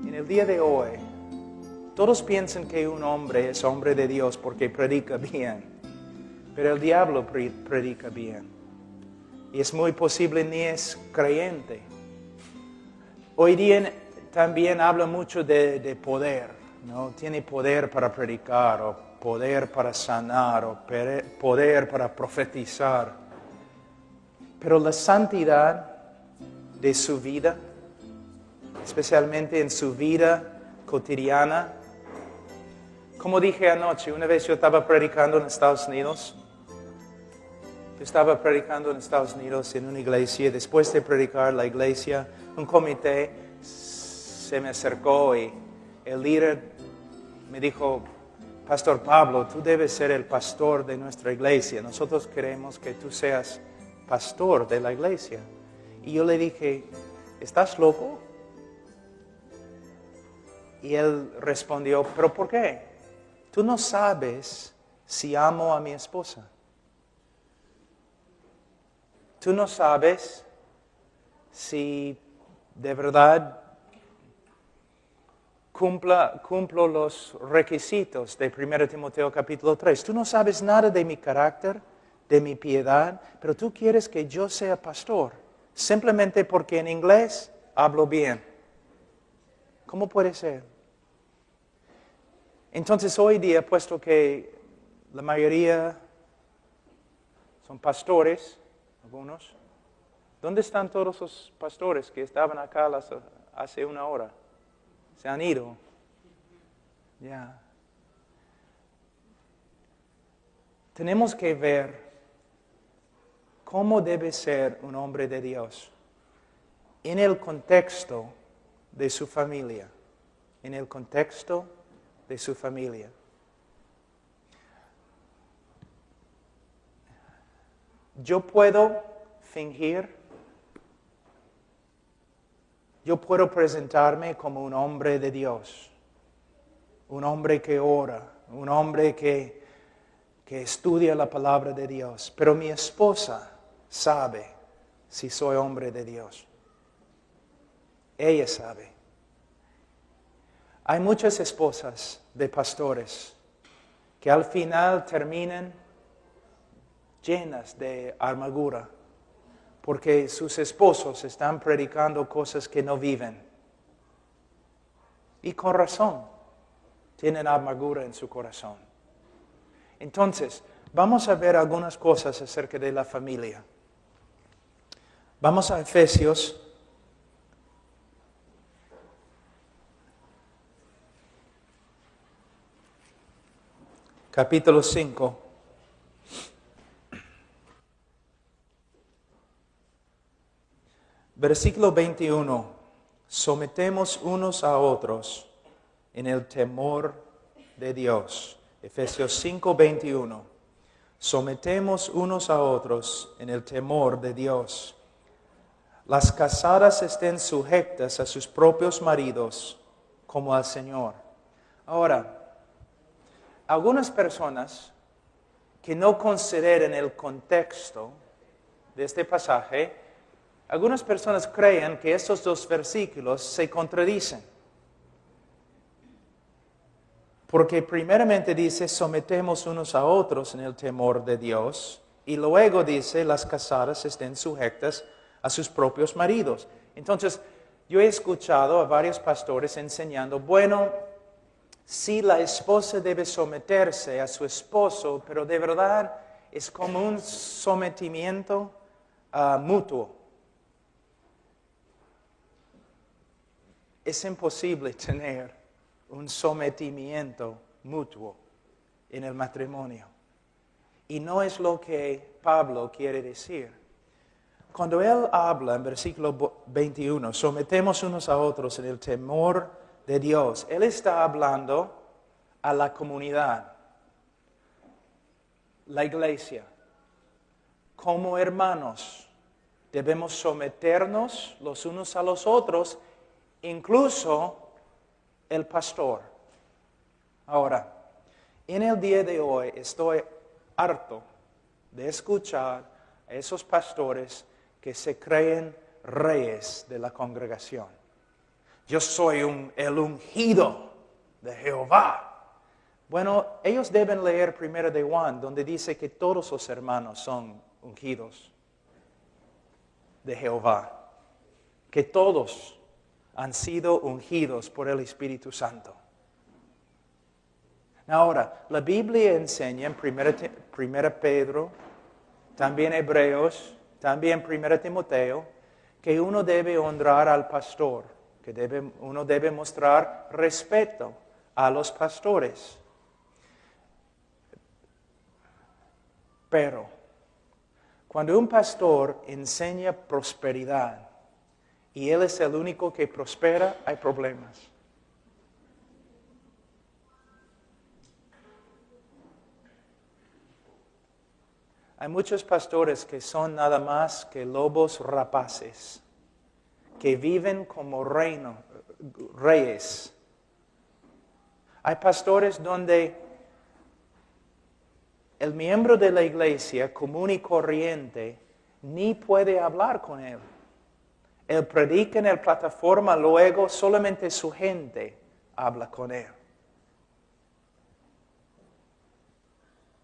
En el día de hoy, todos piensan que un hombre es hombre de Dios porque predica bien, pero el diablo predica bien. Y es muy posible ni es creyente. Hoy día también habla mucho de poder, ¿no? Tiene poder para predicar, o poder para sanar, o poder para profetizar. Pero la santidad de su vida, especialmente en su vida cotidiana, como dije anoche, una vez yo estaba predicando en Estados Unidos. Yo estaba predicando en Estados Unidos en una iglesia. Después de predicar la iglesia, un comité se me acercó y el líder me dijo: Pastor Pablo, tú debes ser el pastor de nuestra iglesia. Nosotros queremos que tú seas pastor de la iglesia. Y yo le dije: ¿estás loco? Y él respondió: ¿pero por qué? Tú no sabes si amo a mi esposa. Tú no sabes si de verdad cumplo los requisitos de 1 Timoteo capítulo 3. Tú no sabes nada de mi carácter, de mi piedad, pero tú quieres que yo sea pastor, simplemente porque en inglés hablo bien. ¿Cómo puede ser? Entonces hoy día, puesto que la mayoría son pastores, algunos, ¿dónde están todos los pastores que estaban acá hace una hora? Se han ido. Ya. Tenemos que ver cómo debe ser un hombre de Dios en el contexto de su familia. En el contexto de su familia. Yo puedo fingir, yo puedo presentarme como un hombre de Dios, un hombre que ora, un hombre que estudia la palabra de Dios, pero mi esposa sabe si soy hombre de Dios. Ella sabe. Hay muchas esposas de pastores que al final terminan llenas de amargura, porque sus esposos están predicando cosas que no viven. Y con razón, tienen amargura en su corazón. Entonces, vamos a ver algunas cosas acerca de la familia. Vamos a Efesios capítulo 5. Versículo 21. Sometemos unos a otros en el temor de Dios. Efesios 5, 21. Sometemos unos a otros en el temor de Dios. Las casadas estén sujetas a sus propios maridos como al Señor. Ahora, algunas personas que no consideren el contexto de este pasaje, algunas personas creen que estos dos versículos se contradicen. Porque primeramente dice, sometemos unos a otros en el temor de Dios, y luego dice, las casadas estén sujetas a sus propios maridos. Entonces, yo he escuchado a varios pastores enseñando, bueno, sí, la esposa debe someterse a su esposo, pero de verdad es como un sometimiento mutuo. Es imposible tener un sometimiento mutuo en el matrimonio. Y no es lo que Pablo quiere decir. Cuando él habla en versículo 21, sometemos unos a otros en el temor de Dios, él está hablando a la comunidad, la iglesia. Como hermanos, debemos someternos los unos a los otros, incluso el pastor. Ahora, en el día de hoy estoy harto de escuchar a esos pastores que se creen reyes de la congregación. Yo soy el ungido de Jehová. Bueno, ellos deben leer 1 de Juan, donde dice que todos los hermanos son ungidos de Jehová. Que todos han sido ungidos por el Espíritu Santo. Ahora, la Biblia enseña en 1 Pedro, también Hebreos, también 1 Timoteo, que uno debe honrar al pastor, que uno debe mostrar respeto a los pastores. Pero, cuando un pastor enseña prosperidad y él es el único que prospera, hay problemas. Hay muchos pastores que son nada más que lobos rapaces, que viven como reyes. Hay pastores donde el miembro de la iglesia común y corriente ni puede hablar con él. Él predica en la plataforma, luego solamente su gente habla con él.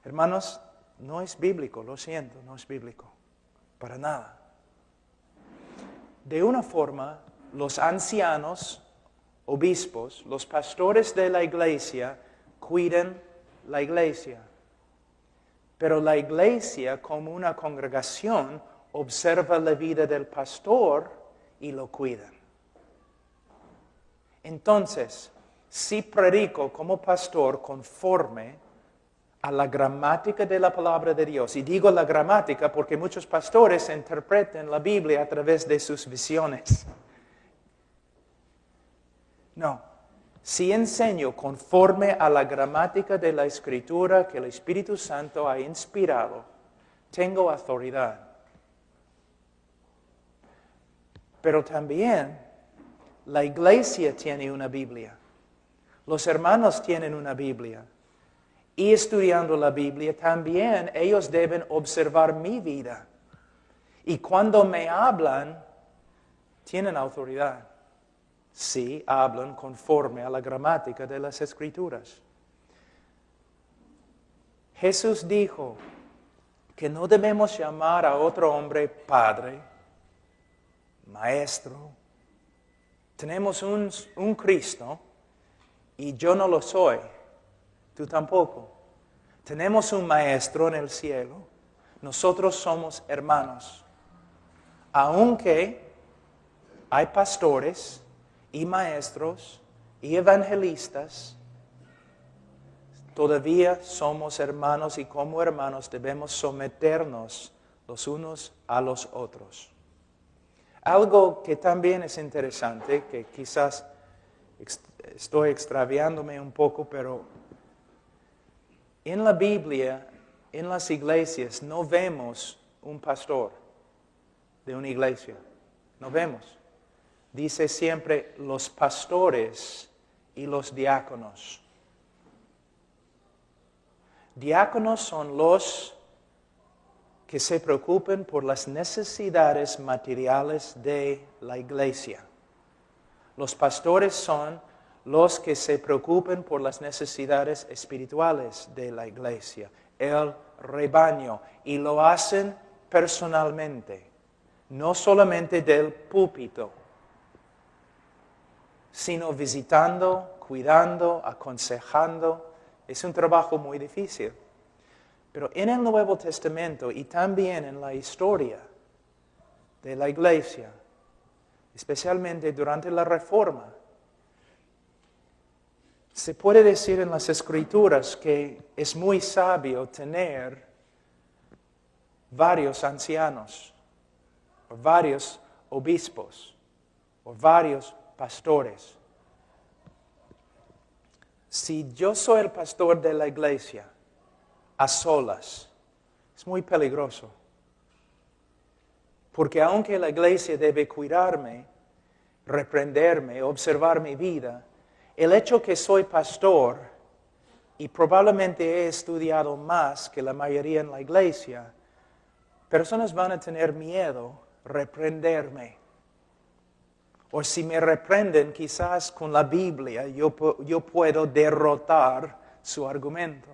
Hermanos, no es bíblico, lo siento, no es bíblico, para nada. De una forma, los ancianos, obispos, los pastores de la iglesia, cuidan la iglesia. Pero la iglesia, como una congregación, observa la vida del pastor y lo cuidan. Entonces, si predico como pastor conforme a la gramática de la palabra de Dios. Y digo la gramática porque muchos pastores interpretan la Biblia a través de sus visiones. No, si enseño conforme a la gramática de la Escritura que el Espíritu Santo ha inspirado, tengo autoridad. Pero también la iglesia tiene una Biblia. Los hermanos tienen una Biblia. Y estudiando la Biblia, también ellos deben observar mi vida. Y cuando me hablan, tienen autoridad. Sí, hablan conforme a la gramática de las Escrituras. Jesús dijo que no debemos llamar a otro hombre padre, maestro. Tenemos un Cristo y yo no lo soy. Tú tampoco. Tenemos un maestro en el cielo. Nosotros somos hermanos. Aunque hay pastores y maestros y evangelistas, todavía somos hermanos y como hermanos debemos someternos los unos a los otros. Algo que también es interesante, que quizás estoy extraviándome un poco, pero en la Biblia, en las iglesias, no vemos un pastor de una iglesia. No vemos. Dice siempre los pastores y los diáconos. Diáconos son los que se preocupan por las necesidades materiales de la iglesia. Los pastores son los que se preocupan por las necesidades espirituales de la iglesia, el rebaño, y lo hacen personalmente, no solamente del púlpito, sino visitando, cuidando, aconsejando. Es un trabajo muy difícil. Pero en el Nuevo Testamento y también en la historia de la iglesia, especialmente durante la Reforma, se puede decir en las Escrituras que es muy sabio tener varios ancianos, o varios obispos, o varios pastores. Si yo soy el pastor de la iglesia, a solas, es muy peligroso. Porque aunque la iglesia debe cuidarme, reprenderme, observar mi vida, el hecho que soy pastor y probablemente he estudiado más que la mayoría en la iglesia, personas van a tener miedo reprenderme O si me reprenden, quizás con la Biblia yo puedo derrotar su argumento.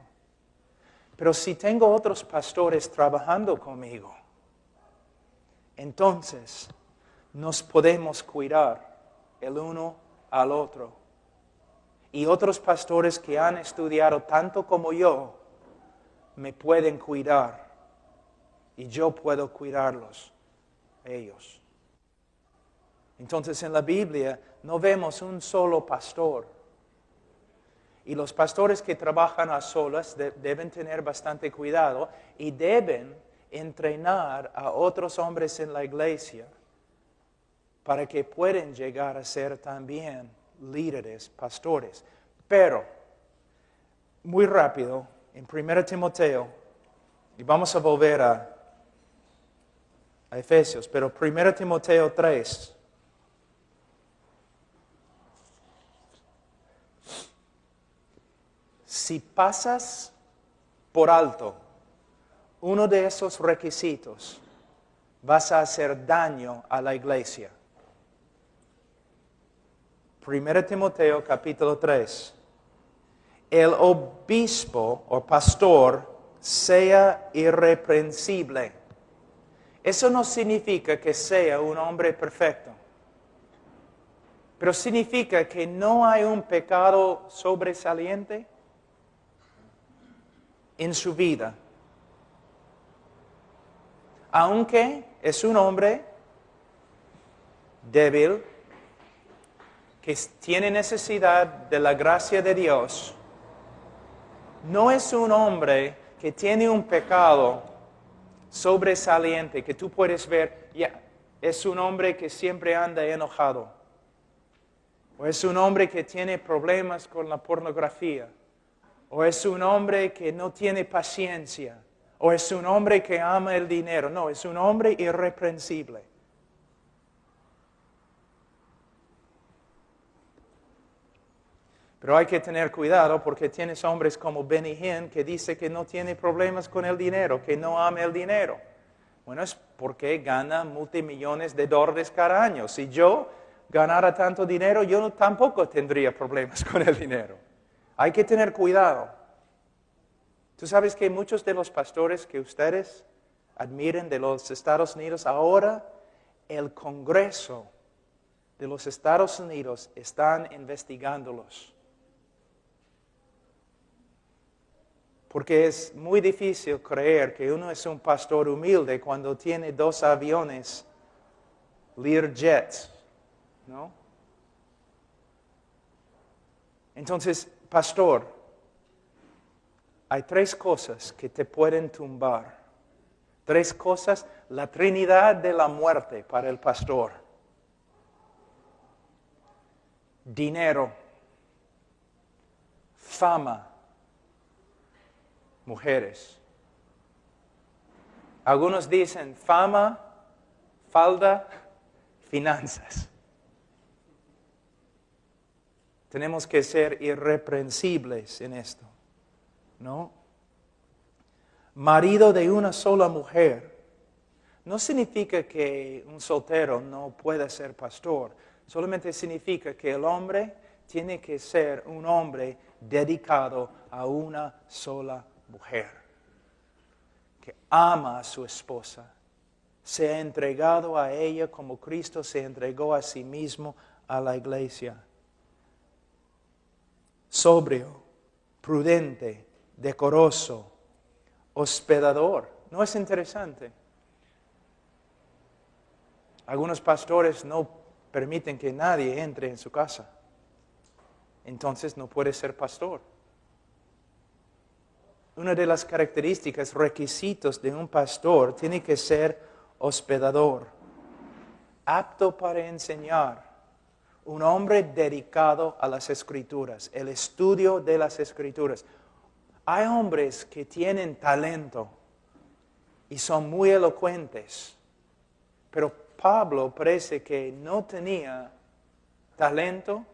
Pero si tengo otros pastores trabajando conmigo, entonces nos podemos cuidar el uno al otro. Y otros pastores que han estudiado tanto como yo, me pueden cuidar. Y yo puedo cuidarlos, ellos. Entonces en la Biblia no vemos un solo pastor. Y los pastores que trabajan a solas deben tener bastante cuidado y deben entrenar a otros hombres en la iglesia para que puedan llegar a ser también líderes, pastores. Pero, muy rápido, en 1 Timoteo, y vamos a volver a Efesios, pero 1 Timoteo 3. Si pasas por alto uno de esos requisitos, vas a hacer daño a la iglesia. 1 Timoteo capítulo 3. El obispo o pastor sea irreprensible. Eso no significa que sea un hombre perfecto, pero significa que no hay un pecado sobresaliente en su vida. Aunque es un hombre débil, que tiene necesidad de la gracia de Dios, no es un hombre que tiene un pecado sobresaliente, que tú puedes ver, es un hombre que siempre anda enojado, o es un hombre que tiene problemas con la pornografía, o es un hombre que no tiene paciencia, o es un hombre que ama el dinero. No, es un hombre irreprensible. Pero hay que tener cuidado porque tienes hombres como Benny Hinn que dice que no tiene problemas con el dinero, que no ama el dinero. Bueno, es porque gana multimillones de dólares cada año. Si yo ganara tanto dinero, yo tampoco tendría problemas con el dinero. Hay que tener cuidado. Tú sabes que muchos de los pastores que ustedes admiran de los Estados Unidos, ahora el Congreso de los Estados Unidos están investigándolos. Porque es muy difícil creer que uno es un pastor humilde cuando tiene 2 aviones Learjets, ¿no? Entonces, pastor, hay 3 cosas que te pueden tumbar. 3 cosas, la trinidad de la muerte para el pastor. Dinero, fama, mujeres. Algunos dicen fama, falda, finanzas. Tenemos que ser irreprensibles en esto, ¿no? Marido de una sola mujer no significa que un soltero no pueda ser pastor. Solamente significa que el hombre tiene que ser un hombre dedicado a una sola mujer, que ama a su esposa, se ha entregado a ella como Cristo se entregó a sí mismo a la iglesia. Sobrio, prudente, decoroso, hospedador. ¿No es interesante? Algunos pastores no permiten que nadie entre en su casa. Entonces no puede ser pastor. Una de las características, requisitos de un pastor tiene que ser hospedador, apto para enseñar, un hombre dedicado a las Escrituras, el estudio de las Escrituras. Hay hombres que tienen talento y son muy elocuentes, pero Pablo parece que no tenía talento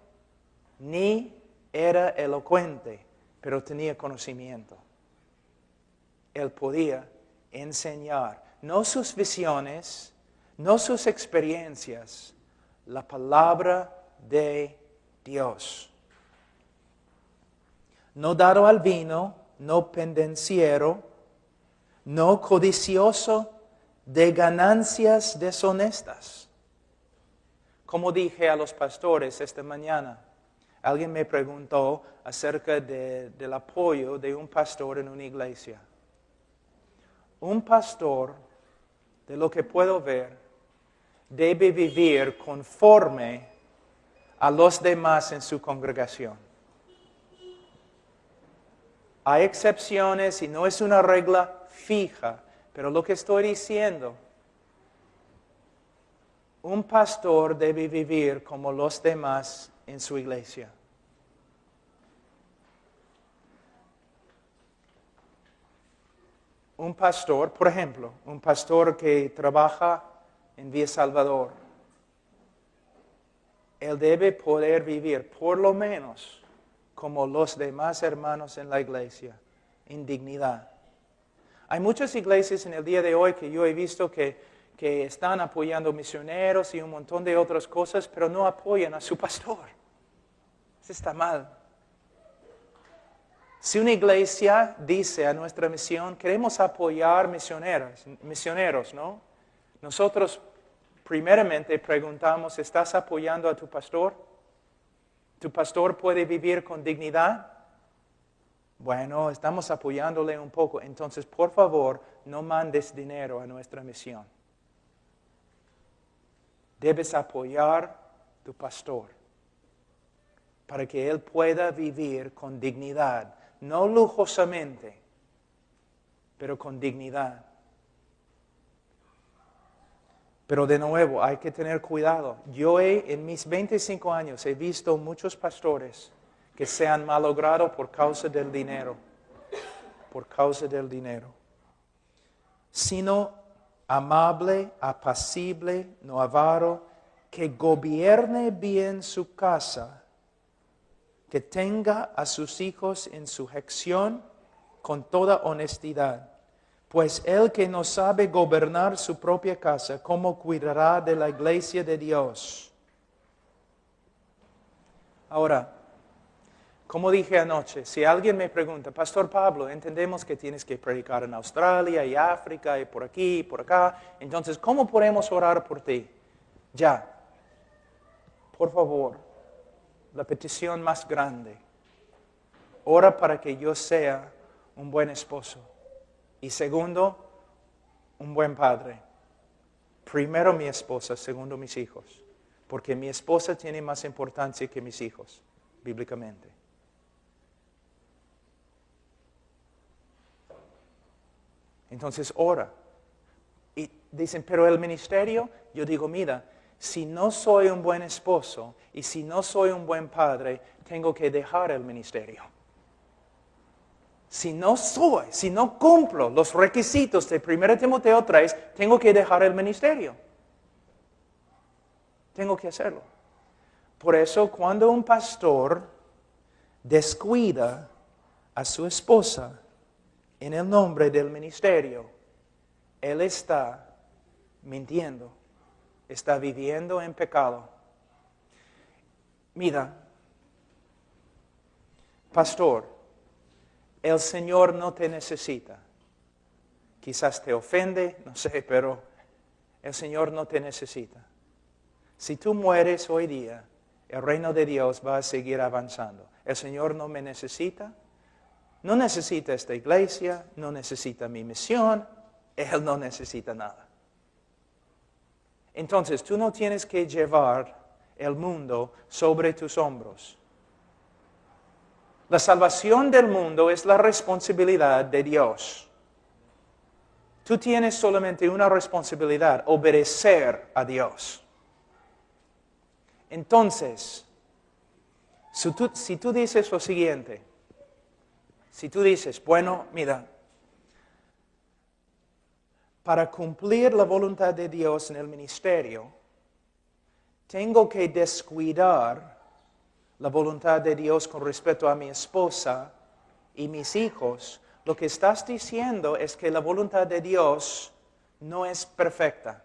ni era elocuente, pero tenía conocimiento. Él podía enseñar, no sus visiones, no sus experiencias, la palabra de Dios. No dado al vino, no pendenciero, no codicioso de ganancias deshonestas. Como dije a los pastores esta mañana, alguien me preguntó acerca del apoyo de un pastor en una iglesia. Un pastor, de lo que puedo ver, debe vivir conforme a los demás en su congregación. Hay excepciones y no es una regla fija, pero lo que estoy diciendo, un pastor debe vivir como los demás en su iglesia. Un pastor, por ejemplo, un pastor que trabaja en Villa Salvador, él debe poder vivir por lo menos como los demás hermanos en la iglesia, en dignidad. Hay muchas iglesias en el día de hoy que yo he visto que están apoyando misioneros y un montón de otras cosas, pero no apoyan a su pastor. Eso está mal. Si una iglesia dice a nuestra misión, queremos apoyar misioneros, ¿no? Nosotros primeramente preguntamos, ¿estás apoyando a tu pastor? ¿Tu pastor puede vivir con dignidad? Bueno, estamos apoyándole un poco. Entonces, por favor, no mandes dinero a nuestra misión. Debes apoyar a tu pastor para que él pueda vivir con dignidad. No lujosamente, pero con dignidad. Pero de nuevo, hay que tener cuidado. Yo en mis 25 años he visto muchos pastores que se han malogrado por causa del dinero. Por causa del dinero. Sino amable, apacible, no avaro, que gobierne bien su casa, que tenga a sus hijos en sujeción con toda honestidad. Pues el que no sabe gobernar su propia casa, ¿cómo cuidará de la iglesia de Dios? Ahora, como dije anoche, si alguien me pregunta, Pastor Pablo, entendemos que tienes que predicar en Australia y África y por aquí y por acá, entonces, ¿cómo podemos orar por ti? Ya, por favor, la petición más grande, ora para que yo sea un buen esposo. Y segundo, un buen padre. Primero mi esposa, segundo mis hijos. Porque mi esposa tiene más importancia que mis hijos, bíblicamente. Entonces ora. Y dicen, pero el ministerio, yo digo, mira, si no soy un buen esposo y si no soy un buen padre, tengo que dejar el ministerio. Si no cumplo los requisitos de 1 Timoteo 3, tengo que dejar el ministerio. Tengo que hacerlo. Por eso, cuando un pastor descuida a su esposa en el nombre del ministerio, él está mintiendo, está viviendo en pecado. Mira, pastor, el Señor no te necesita. Quizás te ofende, no sé, pero el Señor no te necesita. Si tú mueres hoy día, el reino de Dios va a seguir avanzando. El Señor no me necesita. No necesita esta iglesia, no necesita mi misión. Él no necesita nada. Entonces, tú no tienes que llevar el mundo sobre tus hombros. La salvación del mundo es la responsabilidad de Dios. Tú tienes solamente una responsabilidad, obedecer a Dios. Entonces, si tú dices lo siguiente, si tú dices, bueno, mira, para cumplir la voluntad de Dios en el ministerio, tengo que descuidar la voluntad de Dios con respecto a mi esposa y mis hijos. Lo que estás diciendo es que la voluntad de Dios no es perfecta.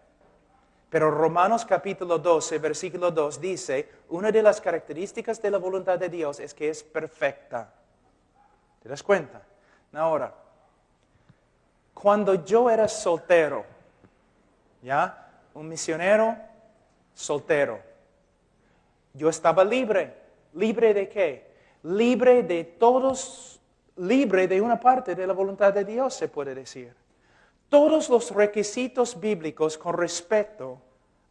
Pero Romanos capítulo 12, versículo 2 dice, una de las características de la voluntad de Dios es que es perfecta. ¿Te das cuenta? Ahora, cuando yo era soltero, ¿ya? Un misionero soltero, yo estaba libre. ¿Libre de qué? Libre de todos, libre de una parte de la voluntad de Dios, se puede decir. Todos los requisitos bíblicos con respecto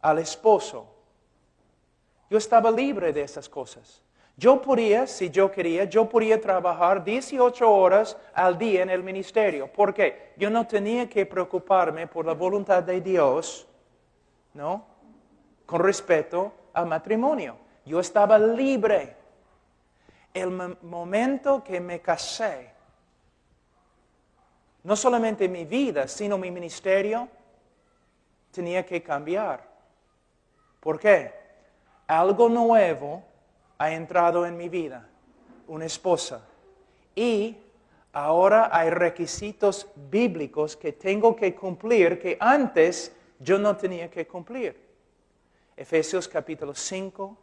al esposo. Yo estaba libre de esas cosas. Yo podía, si yo quería, yo podía trabajar 18 horas al día en el ministerio. ¿Por qué? Yo no tenía que preocuparme por la voluntad de Dios, ¿no? Con respecto al matrimonio. Yo estaba libre. El momento que me casé, no solamente mi vida, sino mi ministerio, tenía que cambiar. ¿Por qué? Algo nuevo ha entrado en mi vida, una esposa. Y ahora hay requisitos bíblicos que tengo que cumplir que antes yo no tenía que cumplir. Efesios capítulo 5,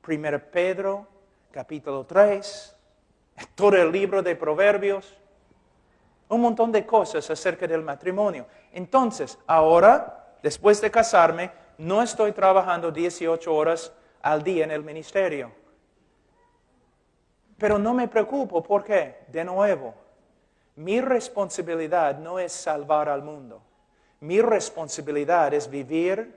1 Pedro capítulo 3, todo el libro de Proverbios. Un montón de cosas acerca del matrimonio. Entonces, ahora, después de casarme, no estoy trabajando 18 horas al día en el ministerio. Pero no me preocupo, ¿por qué? De nuevo, mi responsabilidad no es salvar al mundo. Mi responsabilidad es vivir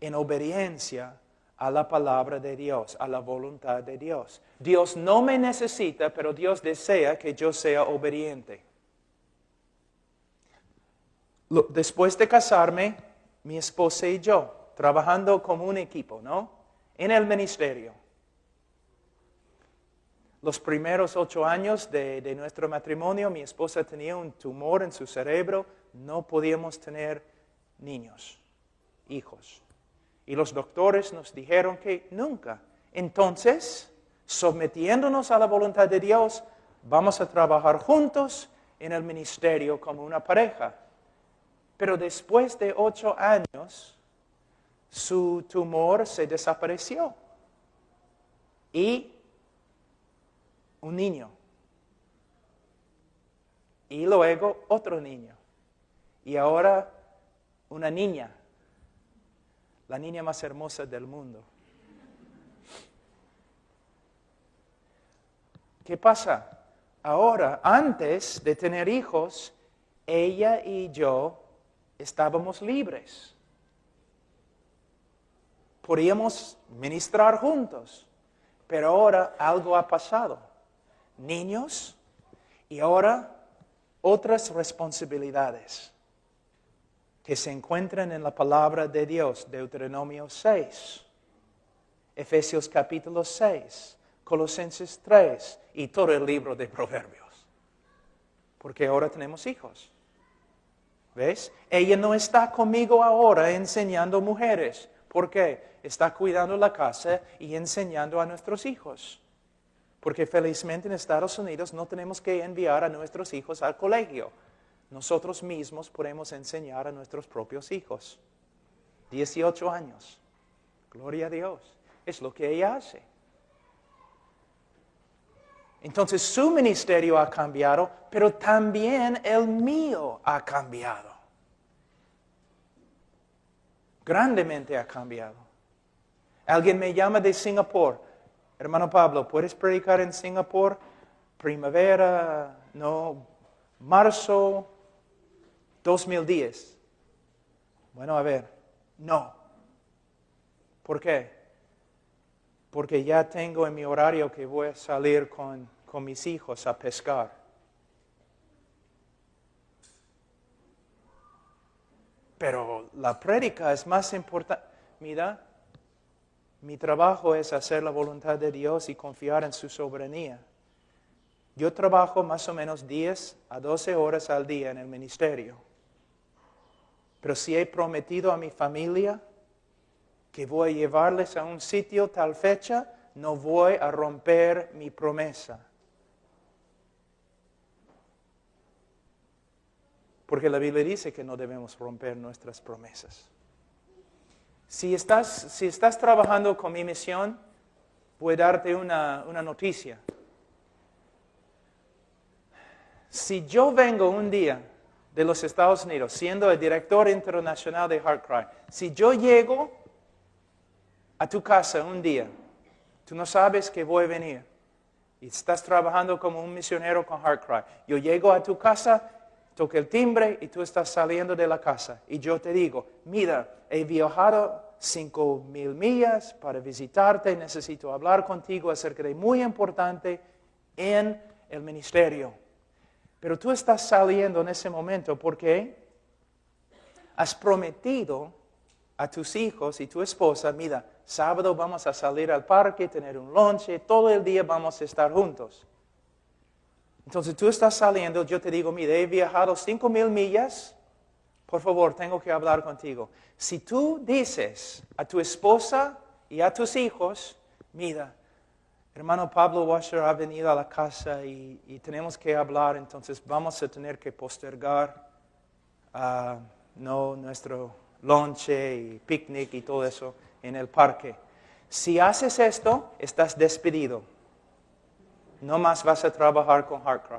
en obediencia a la palabra de Dios, a la voluntad de Dios. Dios no me necesita, pero Dios desea que yo sea obediente. Después de casarme, mi esposa y yo, trabajando como un equipo, ¿no? En el ministerio. Los primeros 8 años de nuestro matrimonio, mi esposa tenía un tumor en su cerebro, no podíamos tener niños, hijos. Y los doctores nos dijeron que nunca. Entonces, sometiéndonos a la voluntad de Dios, vamos a trabajar juntos en el ministerio como una pareja. Pero después de 8 años, su tumor se desapareció. Y un niño. Y luego otro niño. Y ahora una niña. La niña más hermosa del mundo. ¿Qué pasa? Ahora, antes de tener hijos, ella y yo estábamos libres. Podíamos ministrar juntos. Pero ahora algo ha pasado. Niños y ahora otras responsabilidades que se encuentran en la palabra de Dios, Deuteronomio 6, Efesios capítulo 6, Colosenses 3 y todo el libro de Proverbios. Porque ahora tenemos hijos. ¿Ves? Ella no está conmigo ahora enseñando mujeres. ¿Por qué? Está cuidando la casa y enseñando a nuestros hijos. Porque felizmente en Estados Unidos no tenemos que enviar a nuestros hijos al colegio. Nosotros mismos podemos enseñar a nuestros propios hijos. 18 años. Gloria a Dios. Es lo que ella hace. Entonces su ministerio ha cambiado, pero también el mío ha cambiado. Grandemente ha cambiado. Alguien me llama de Singapur. Hermano Pablo, ¿puedes predicar en Singapur? Primavera, no, marzo 2010. Bueno, a ver, no. ¿Por qué? Porque ya tengo en mi horario que voy a salir con mis hijos a pescar. Pero la prédica es más importante. Mira, mi trabajo es hacer la voluntad de Dios y confiar en su soberanía. Yo trabajo más o menos 10 a 12 horas al día en el ministerio. Pero si he prometido a mi familia que voy a llevarles a un sitio tal fecha, no voy a romper mi promesa. Porque la Biblia dice que no debemos romper nuestras promesas. Si estás trabajando con mi misión, voy a darte una noticia. Si yo vengo un día de los Estados Unidos, siendo el director internacional de HeartCry, si yo llego a tu casa un día, tú no sabes que voy a venir, y estás trabajando como un misionero con HeartCry, yo llego a tu casa, toco el timbre y tú estás saliendo de la casa, y yo te digo, mira, he viajado 5,000 millas para visitarte, necesito hablar contigo acerca de muy importante en el ministerio. Pero tú estás saliendo en ese momento porque has prometido a tus hijos y tu esposa, mira, sábado vamos a salir al parque, tener un lonche, todo el día vamos a estar juntos. Entonces tú estás saliendo, yo te digo, mira, he viajado 5,000 millas, por favor, tengo que hablar contigo. Si tú dices a tu esposa y a tus hijos, mira, hermano Pablo Washer ha venido a la casa y tenemos que hablar, entonces vamos a tener que postergar nuestro lonche y picnic y todo eso en el parque. Si haces esto, estás despedido. No más vas a trabajar con HeartCry.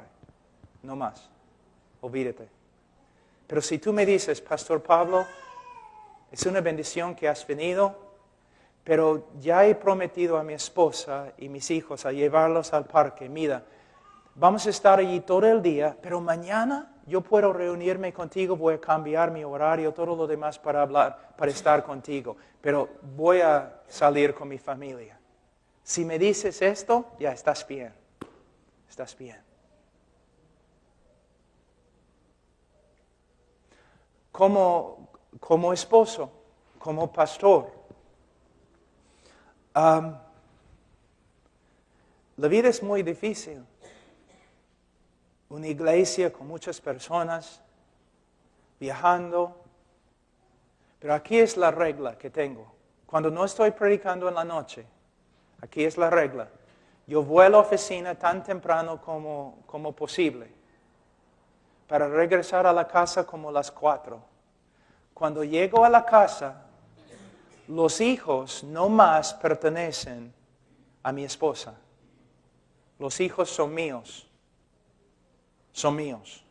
No más. Olvídate. Pero si tú me dices, Pastor Pablo, es una bendición que has venido, pero ya he prometido a mi esposa y mis hijos a llevarlos al parque. Mira, vamos a estar allí todo el día, pero mañana yo puedo reunirme contigo, voy a cambiar mi horario, todo lo demás para hablar, para estar contigo. Pero voy a salir con mi familia. Si me dices esto, ya estás bien. Estás bien. Como esposo, como pastor, la vida es muy difícil. Una iglesia con muchas personas viajando. Pero aquí es la regla que tengo. Cuando no estoy predicando en la noche, aquí es la regla. Yo voy a la oficina tan temprano como posible para regresar a la casa como las 4. Cuando llego a la casa, los hijos no más pertenecen a mi esposa. Los hijos son míos. Son míos.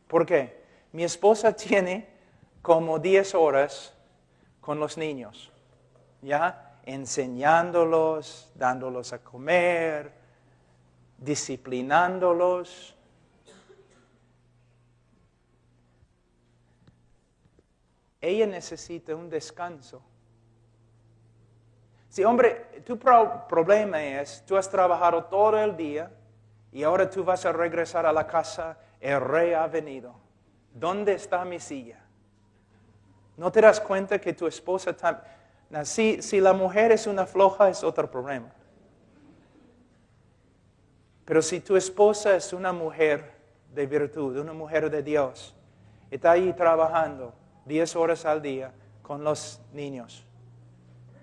¿Por qué? Mi esposa tiene como 10 horas con los niños, ¿ya? Enseñándolos, dándolos a comer, disciplinándolos. Ella necesita un descanso. Sí, hombre, tu problema es, tú has trabajado todo el día y ahora tú vas a regresar a la casa, el rey ha venido. ¿Dónde está mi silla? ¿No te das cuenta que tu esposa si la mujer es una floja es otro problema. Pero si tu esposa es una mujer de virtud, una mujer de Dios, está ahí trabajando 10 horas al día con los niños,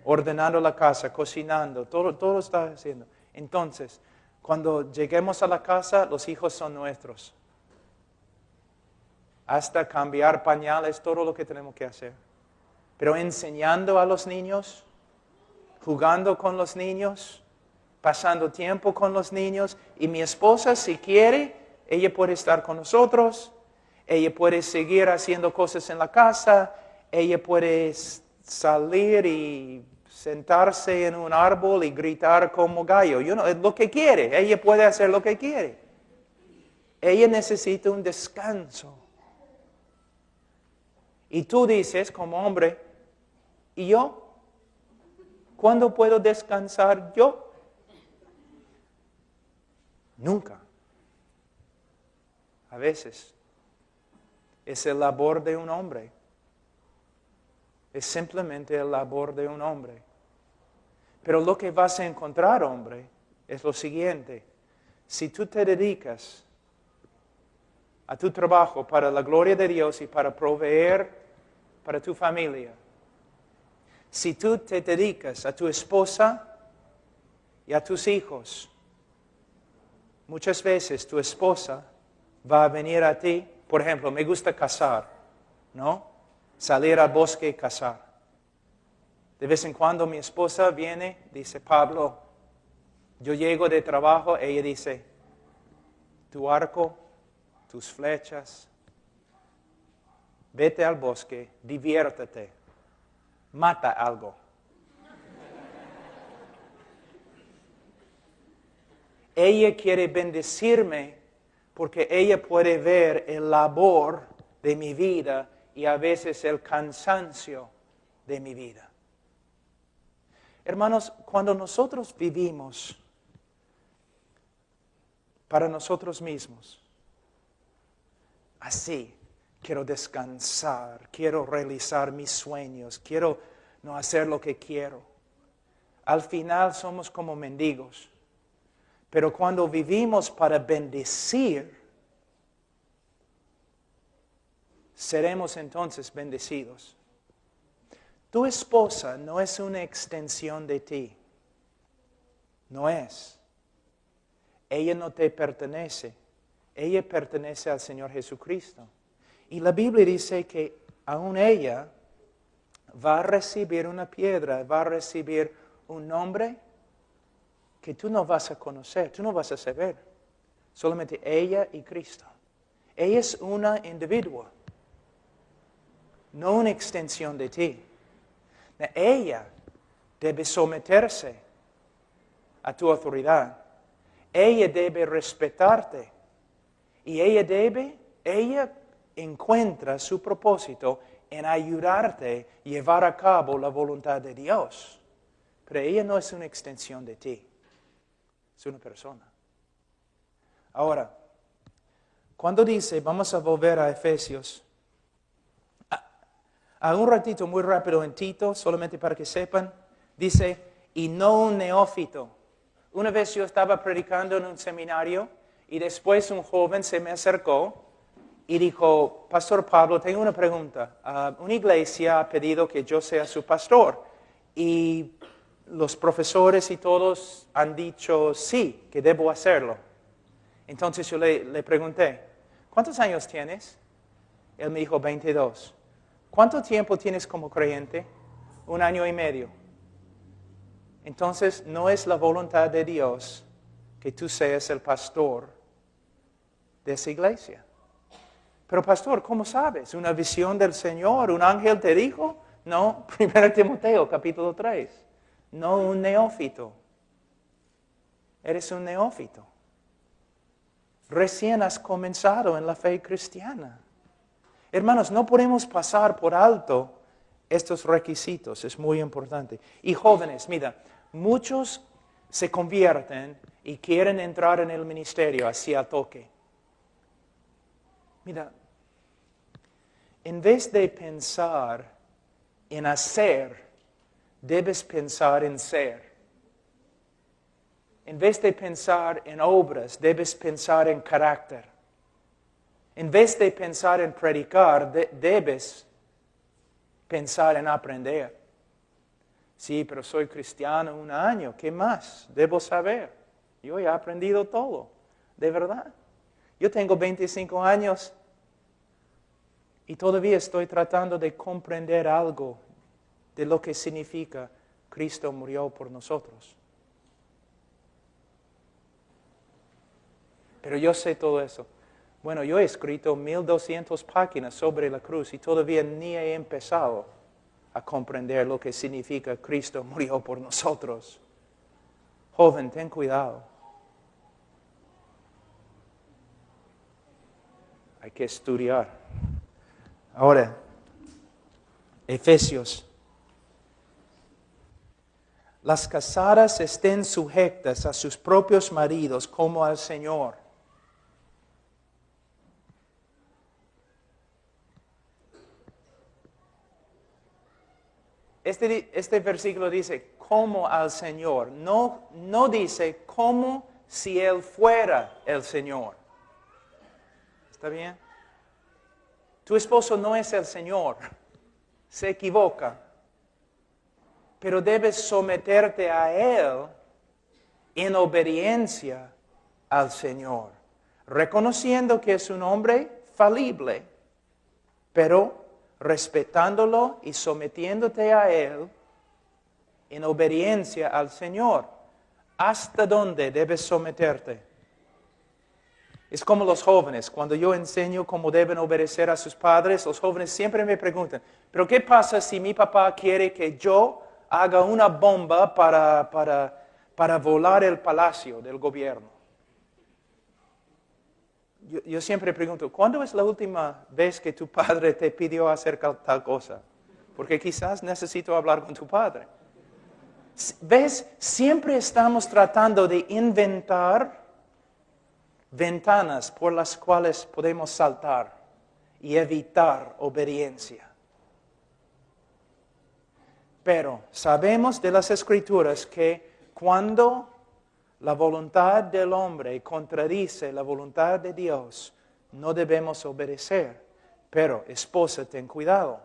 ordenando la casa, cocinando, todo está haciendo. Entonces, cuando lleguemos a la casa, los hijos son nuestros. Hasta cambiar pañales, todo lo que tenemos que hacer. Pero enseñando a los niños, jugando con los niños, pasando tiempo con los niños. Y mi esposa, si quiere, ella puede estar con nosotros. Ella puede seguir haciendo cosas en la casa. Ella puede salir y sentarse en un árbol y gritar como gallo. Es lo que quiere. Ella puede hacer lo que quiere. Ella necesita un descanso. Y tú dices, como hombre, ¿y yo? ¿Cuándo puedo descansar yo? Nunca. A veces. Es el labor de un hombre. Es simplemente el labor de un hombre. Pero lo que vas a encontrar, hombre, es lo siguiente. Si tú te dedicas a tu trabajo para la gloria de Dios y para proveer para tu familia, si tú te dedicas a tu esposa y a tus hijos, muchas veces tu esposa va a venir a ti Por ejemplo, me gusta cazar, ¿no? Salir al bosque y cazar. De vez en cuando mi esposa viene, dice, Pablo, yo llego de trabajo, ella dice, tu arco, tus flechas, vete al bosque, diviértete, mata algo. Ella quiere bendecirme porque ella puede ver el labor de mi vida y a veces el cansancio de mi vida. Hermanos, cuando nosotros vivimos para nosotros mismos, así, quiero descansar, quiero realizar mis sueños, quiero no hacer lo que quiero. Al final somos como mendigos. Pero cuando vivimos para bendecir, seremos entonces bendecidos. Tu esposa no es una extensión de ti. No es. Ella no te pertenece. Ella pertenece al Señor Jesucristo. Y la Biblia dice que aún ella va a recibir una piedra, va a recibir un nombre que tú no vas a conocer, tú no vas a saber. Solamente ella y Cristo. Ella es una individua, no una extensión de ti. Ella debe someterse a tu autoridad. Ella debe respetarte. Y ella encuentra su propósito en ayudarte a llevar a cabo la voluntad de Dios. Pero ella no es una extensión de ti. Es una persona. Ahora, cuando dice, vamos a volver a Efesios, a un ratito muy rápido en Tito, solamente para que sepan, dice, y no un neófito. Una vez yo estaba predicando en un seminario y después un joven se me acercó y dijo, Pastor Pablo, tengo una pregunta. Una iglesia ha pedido que yo sea su pastor y los profesores y todos han dicho sí, que debo hacerlo. Entonces yo le pregunté, ¿cuántos años tienes? Él me dijo 22. ¿Cuánto tiempo tienes como creyente? 1 año y medio. Entonces no es la voluntad de Dios que tú seas el pastor de esa iglesia. Pero pastor, ¿cómo sabes? ¿Una visión del Señor? ¿Un ángel te dijo? No, 1 Timoteo capítulo 3. No un neófito. Eres un neófito. Recién has comenzado en la fe cristiana. Hermanos, no podemos pasar por alto estos requisitos. Es muy importante. Y jóvenes, mira, muchos se convierten y quieren entrar en el ministerio así a toque. Mira, en vez de pensar en hacer, debes pensar en ser. En vez de pensar en obras, debes pensar en carácter. En vez de pensar en predicar, debes pensar en aprender. Sí, pero soy cristiano 1 año, ¿qué más? Debo saber. Yo he aprendido todo, de verdad. Yo tengo 25 años y todavía estoy tratando de comprender algo de lo que significa Cristo murió por nosotros. Pero yo sé todo eso. Bueno, yo he escrito 1200 páginas sobre la cruz y todavía ni he empezado a comprender lo que significa Cristo murió por nosotros. Joven, ten cuidado. Hay que estudiar. Ahora, Efesios. Las casadas estén sujetas a sus propios maridos como al Señor. Este versículo dice, como al Señor. No dice, como si Él fuera el Señor. ¿Está bien? Tu esposo no es el Señor. Se equivoca. Pero debes someterte a Él en obediencia al Señor. Reconociendo que es un hombre falible, pero respetándolo y sometiéndote a Él en obediencia al Señor. ¿Hasta dónde debes someterte? Es como los jóvenes. Cuando yo enseño cómo deben obedecer a sus padres, los jóvenes siempre me preguntan, ¿pero qué pasa si mi papá quiere que yo haga una bomba para volar el palacio del gobierno? Yo siempre pregunto, ¿cuándo es la última vez que tu padre te pidió hacer tal cosa? Porque quizás necesito hablar con tu padre. ¿Ves? Siempre estamos tratando de inventar ventanas por las cuales podemos saltar y evitar obediencia. Pero sabemos de las Escrituras que cuando la voluntad del hombre contradice la voluntad de Dios, no debemos obedecer. Pero, esposa, ten cuidado.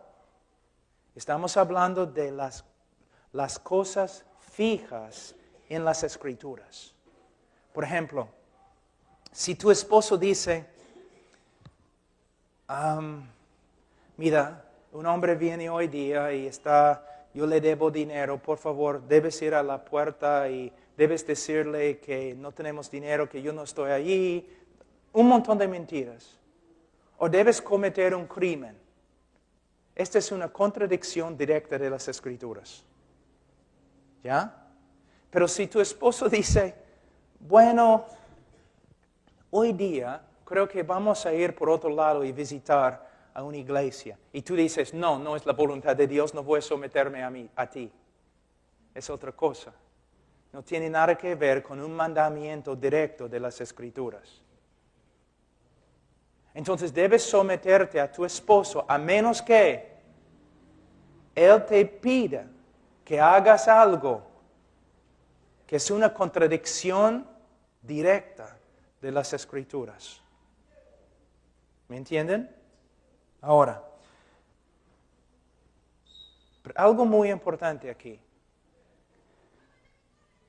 Estamos hablando de las cosas fijas en las Escrituras. Por ejemplo, si tu esposo dice, mira, un hombre viene hoy día y yo le debo dinero, por favor, debes ir a la puerta y debes decirle que no tenemos dinero, que yo no estoy allí, un montón de mentiras. O debes cometer un crimen. Esta es una contradicción directa de las Escrituras. ¿Ya? Pero si tu esposo dice, bueno, hoy día creo que vamos a ir por otro lado y visitar a una iglesia. Y tú dices, no es la voluntad de Dios, no voy a someterme a ti. Es otra cosa. No tiene nada que ver con un mandamiento directo de las Escrituras. Entonces debes someterte a tu esposo a menos que él te pida que hagas algo que es una contradicción directa de las Escrituras. ¿Me entienden? Ahora, algo muy importante aquí.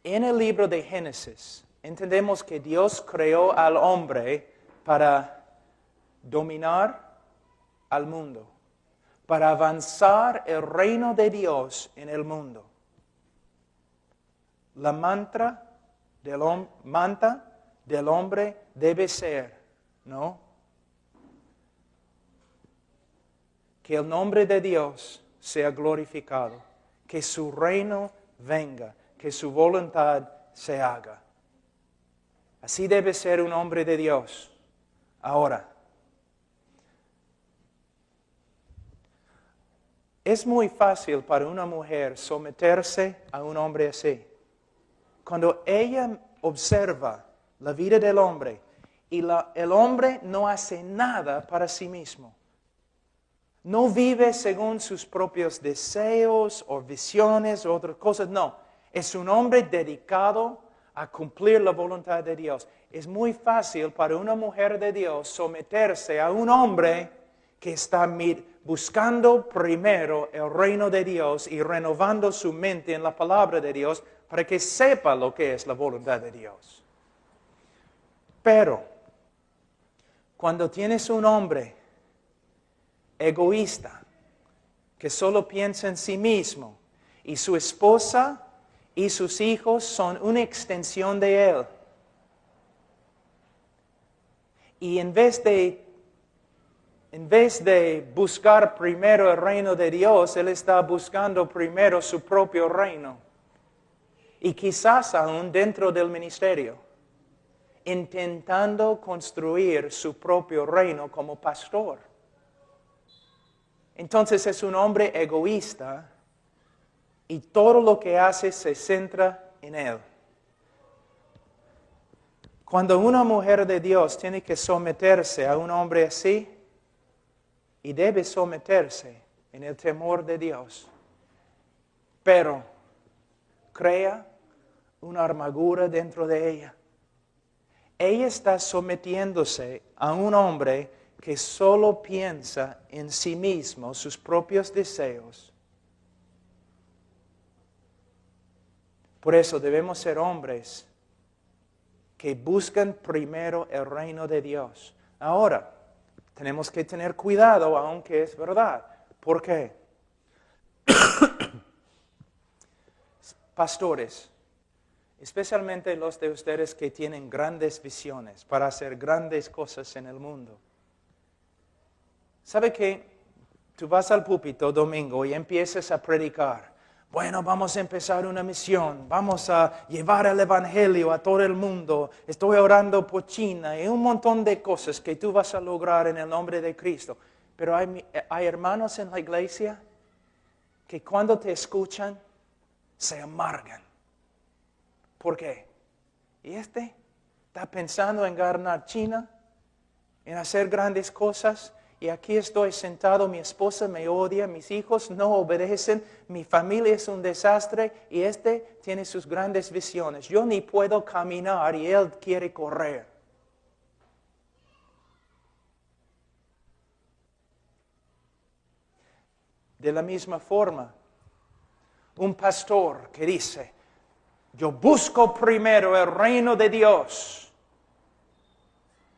En el libro de Génesis, entendemos que Dios creó al hombre para dominar al mundo, para avanzar el reino de Dios en el mundo. La manta del hombre debe ser, ¿no? Que el nombre de Dios sea glorificado, que su reino venga, que su voluntad se haga. Así debe ser un hombre de Dios. Ahora, es muy fácil para una mujer someterse a un hombre así. Cuando ella observa la vida del hombre y el hombre no hace nada para sí mismo. No vive según sus propios deseos o visiones o otras cosas. No, es un hombre dedicado a cumplir la voluntad de Dios. Es muy fácil para una mujer de Dios someterse a un hombre que está buscando primero el reino de Dios y renovando su mente en la palabra de Dios para que sepa lo que es la voluntad de Dios. Pero, cuando tienes un hombre egoísta, que solo piensa en sí mismo, y su esposa y sus hijos son una extensión de él. Y en vez de buscar primero el reino de Dios, él está buscando primero su propio reino. Y quizás aún dentro del ministerio, intentando construir su propio reino como pastor. Entonces es un hombre egoísta y todo lo que hace se centra en él. Cuando una mujer de Dios tiene que someterse a un hombre así, y debe someterse en el temor de Dios, pero crea una armadura dentro de ella. Ella está sometiéndose a un hombre que solo piensa en sí mismo, sus propios deseos. Por eso debemos ser hombres que buscan primero el reino de Dios. Ahora, Tenemos que tener cuidado, aunque es verdad. ¿Por qué? Pastores, especialmente los de ustedes que tienen grandes visiones para hacer grandes cosas en el mundo. ¿Sabe qué? Tú vas al púlpito domingo y empiezas a predicar. Bueno, vamos a empezar una misión, vamos a llevar el evangelio a todo el mundo. Estoy orando por China y un montón de cosas que tú vas a lograr en el nombre de Cristo. Pero hay hermanos en la iglesia que cuando te escuchan se amargan. ¿Por qué? ¿Y este está pensando en ganar China, en hacer grandes cosas? Y aquí estoy sentado, mi esposa me odia, mis hijos no obedecen, mi familia es un desastre y este tiene sus grandes visiones. Yo ni puedo caminar y él quiere correr. De la misma forma, un pastor que dice, yo busco primero el reino de Dios.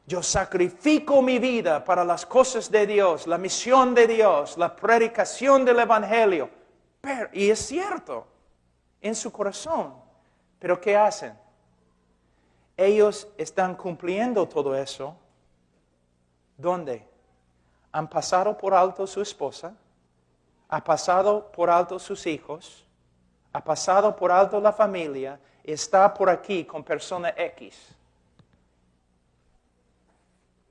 Yo sacrifico mi vida para las cosas de Dios, la misión de Dios, la predicación del evangelio. Y es cierto, en su corazón. Pero ¿qué hacen? Ellos están cumpliendo todo eso. ¿Dónde? Han pasado por alto su esposa, ha pasado por alto sus hijos, ha pasado por alto la familia, está por aquí con persona X.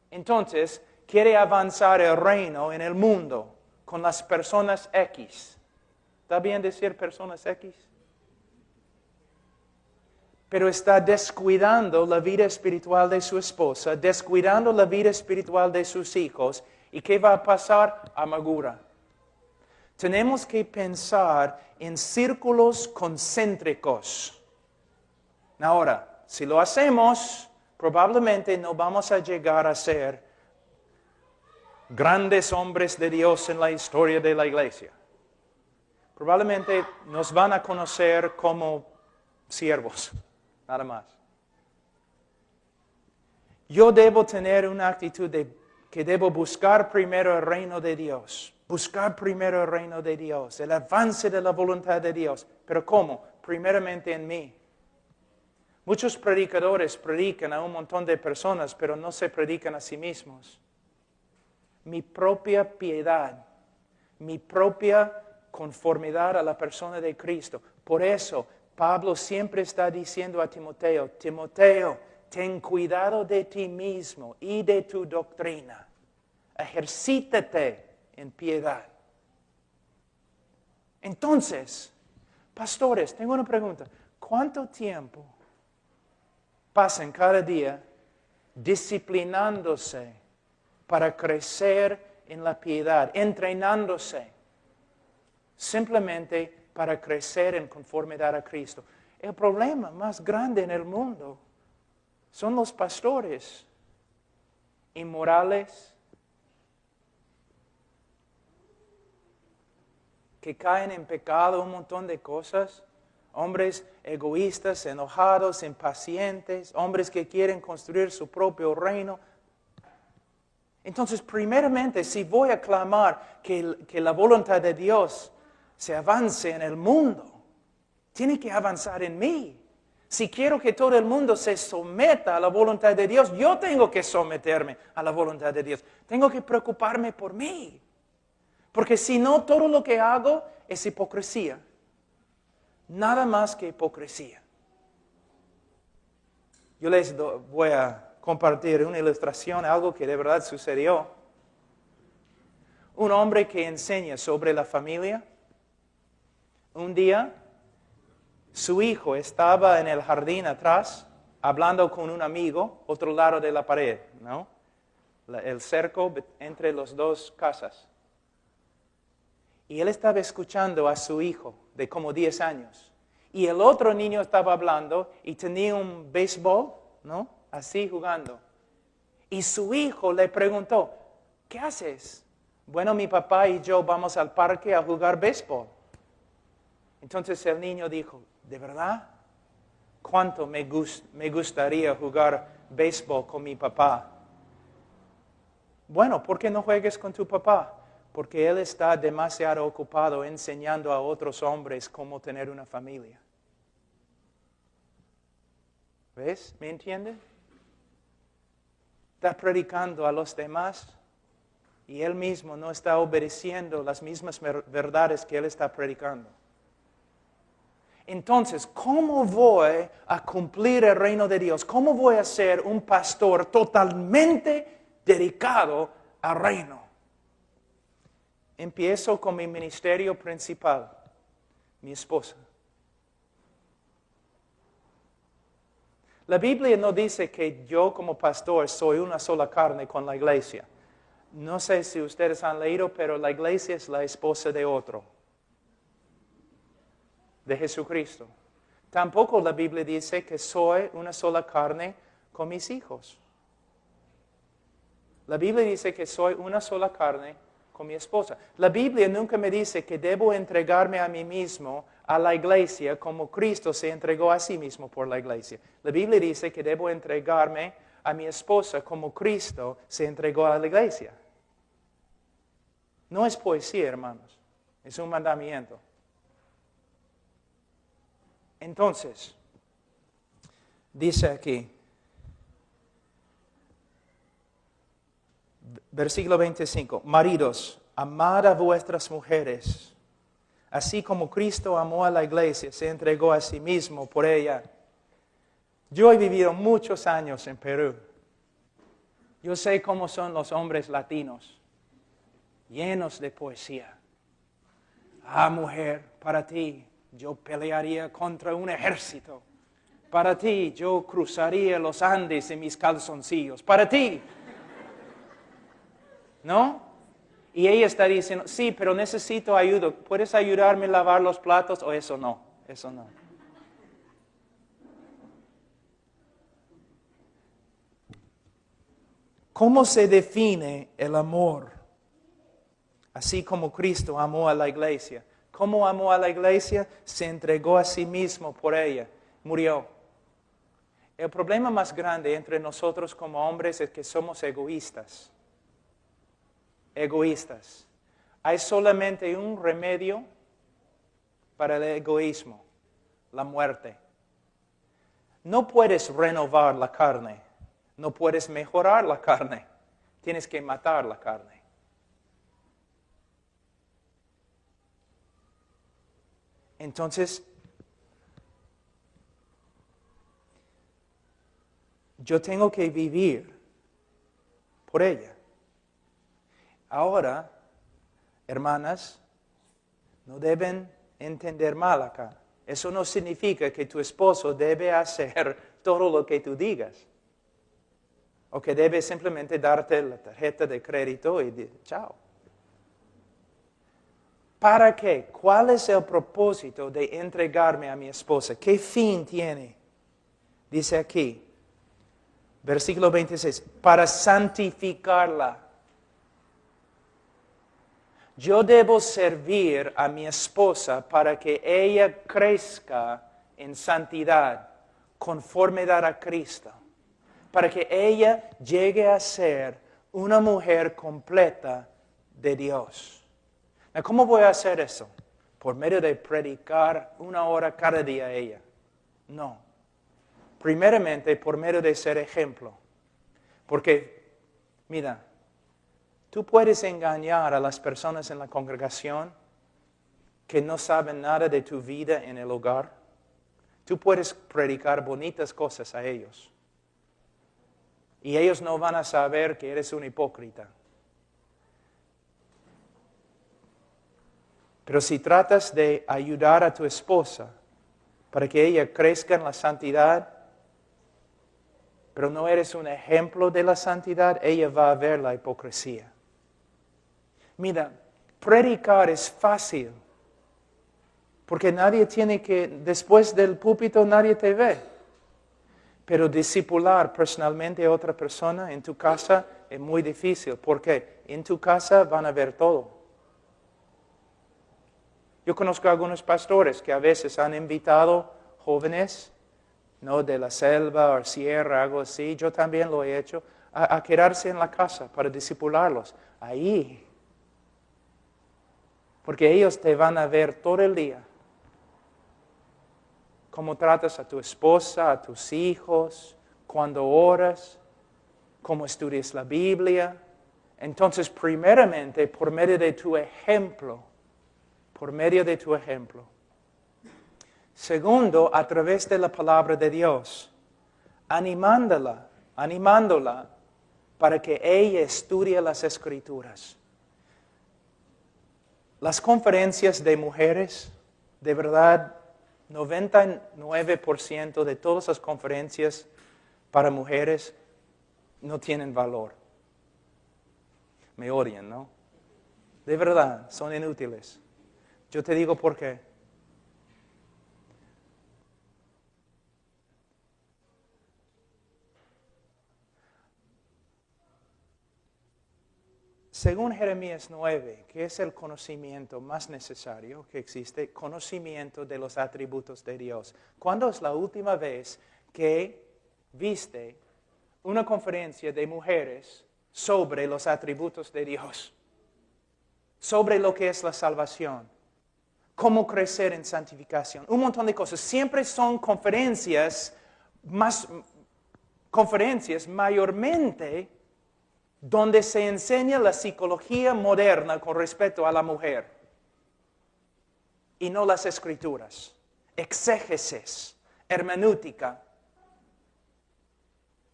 Entonces, quiere avanzar el reino en el mundo con las personas X. ¿Está bien decir personas X? Pero está descuidando la vida espiritual de su esposa, descuidando la vida espiritual de sus hijos. ¿Y qué va a pasar? Amargura. Tenemos que pensar en círculos concéntricos. Ahora, si lo hacemos, probablemente no vamos a llegar a ser grandes hombres de Dios en la historia de la iglesia. Probablemente nos van a conocer como siervos, nada más. Yo debo tener una actitud de que debo buscar primero el reino de Dios. Buscar primero el reino de Dios, el avance de la voluntad de Dios. ¿Pero cómo? Primeramente en mí. Muchos predicadores predican a un montón de personas, pero no se predican a sí mismos. Mi propia piedad, mi propia conformidad a la persona de Cristo. Por eso, Pablo siempre está diciendo a Timoteo, Timoteo, ten cuidado de ti mismo y de tu doctrina. Ejercítate en piedad. Entonces, pastores, tengo una pregunta. ¿Cuánto tiempo pasan cada día disciplinándose para crecer en la piedad, entrenándose simplemente para crecer en conformidad a Cristo? El problema más grande en el mundo son los pastores inmorales que caen en pecado, un montón de cosas. Hombres egoístas, enojados, impacientes, hombres que quieren construir su propio reino. Entonces, primeramente, si voy a clamar que la voluntad de Dios se avance en el mundo, tiene que avanzar en mí. Si quiero que todo el mundo se someta a la voluntad de Dios, yo tengo que someterme a la voluntad de Dios. Tengo que preocuparme por mí. Porque si no, todo lo que hago es hipocresía. Nada más que hipocresía. Yo les voy a compartir una ilustración, algo que de verdad sucedió. Un hombre que enseña sobre la familia. Un día, su hijo estaba en el jardín atrás, hablando con un amigo, otro lado de la pared, ¿no? El cerco entre las dos casas. Y él estaba escuchando a su hijo de como 10 años. Y el otro niño estaba hablando y tenía un béisbol, ¿no? Así jugando. Y su hijo le preguntó, ¿qué haces? Bueno, mi papá y yo vamos al parque a jugar béisbol. Entonces el niño dijo, ¿de verdad? ¿Cuánto me gustaría jugar béisbol con mi papá? Bueno, ¿por qué no juegues con tu papá? Porque él está demasiado ocupado enseñando a otros hombres cómo tener una familia. ¿Ves? ¿Me entienden? Está predicando a los demás y él mismo no está obedeciendo las mismas verdades que él está predicando. Entonces, ¿cómo voy a cumplir el reino de Dios? ¿Cómo voy a ser un pastor totalmente dedicado al reino? Empiezo con mi ministerio principal, mi esposa. La Biblia no dice que yo como pastor soy una sola carne con la iglesia. No sé si ustedes han leído, pero la iglesia es la esposa de otro, de Jesucristo. Tampoco la Biblia dice que soy una sola carne con mis hijos. La Biblia dice que soy una sola carne con mi esposa. La Biblia nunca me dice que debo entregarme a mí mismo a la iglesia como Cristo se entregó a sí mismo por la iglesia. La Biblia dice que debo entregarme a mi esposa como Cristo se entregó a la iglesia. No es poesía, hermanos. Es un mandamiento. Entonces, dice aquí, versículo 25, maridos, amad a vuestras mujeres, así como Cristo amó a la iglesia, se entregó a sí mismo por ella. Yo he vivido muchos años en Perú. Yo sé cómo son los hombres latinos, llenos de poesía. Ah, mujer, para ti yo pelearía contra un ejército. Para ti yo cruzaría los Andes en mis calzoncillos. Para ti. ¿No? Y ella está diciendo, sí, pero necesito ayuda. ¿Puedes ayudarme a lavar los platos? O eso no, eso no. ¿Cómo se define el amor? Así como Cristo amó a la iglesia. ¿Cómo amó a la iglesia? Se entregó a sí mismo por ella. Murió. El problema más grande entre nosotros como hombres es que somos egoístas. Egoístas. Hay solamente un remedio para el egoísmo, la muerte. No puedes renovar la carne, no puedes mejorar la carne, tienes que matar la carne. Entonces, yo tengo que vivir por ella. Ahora, hermanas, no deben entender mal acá. Eso no significa que tu esposo debe hacer todo lo que tú digas. O que debe simplemente darte la tarjeta de crédito y decir, chao. ¿Para qué? ¿Cuál es el propósito de entregarme a mi esposa? ¿Qué fin tiene? Dice aquí, versículo 26, para santificarla. Yo debo servir a mi esposa para que ella crezca en santidad, conformidad a Cristo. Para que ella llegue a ser una mujer completa de Dios. ¿Cómo voy a hacer eso? ¿Por medio de predicar 1 hora cada día a ella? No. Primeramente, por medio de ser ejemplo. Porque, mira, tú puedes engañar a las personas en la congregación que no saben nada de tu vida en el hogar. Tú puedes predicar bonitas cosas a ellos. Y ellos no van a saber que eres un hipócrita. Pero si tratas de ayudar a tu esposa para que ella crezca en la santidad, pero no eres un ejemplo de la santidad, ella va a ver la hipocresía. Mira, predicar es fácil, porque nadie tiene que, después del púlpito nadie te ve. Pero discipular personalmente a otra persona en tu casa es muy difícil, porque en tu casa van a ver todo. Yo conozco a algunos pastores que a veces han invitado jóvenes, no de la selva o sierra, algo así. Yo también lo he hecho. a quedarse en la casa para discipularlos. Ahí. Porque ellos te van a ver todo el día. Cómo tratas a tu esposa, a tus hijos, cuando oras, cómo estudias la Biblia. Entonces, primeramente, por medio de tu ejemplo. Por medio de tu ejemplo. Segundo, a través de la palabra de Dios. Animándola para que ella estudie las Escrituras. Las conferencias de mujeres, de verdad, 99% de todas las conferencias para mujeres no tienen valor. Me odian, ¿no? De verdad, son inútiles. Yo te digo por qué. Según Jeremías 9, que es el conocimiento más necesario que existe, conocimiento de los atributos de Dios. ¿Cuándo es la última vez que viste una conferencia de mujeres sobre los atributos de Dios? Sobre lo que es la salvación. Cómo crecer en santificación. Un montón de cosas. Siempre son conferencias mayormente donde se enseña la psicología moderna con respecto a la mujer y no las Escrituras, exégesis, hermenéutica,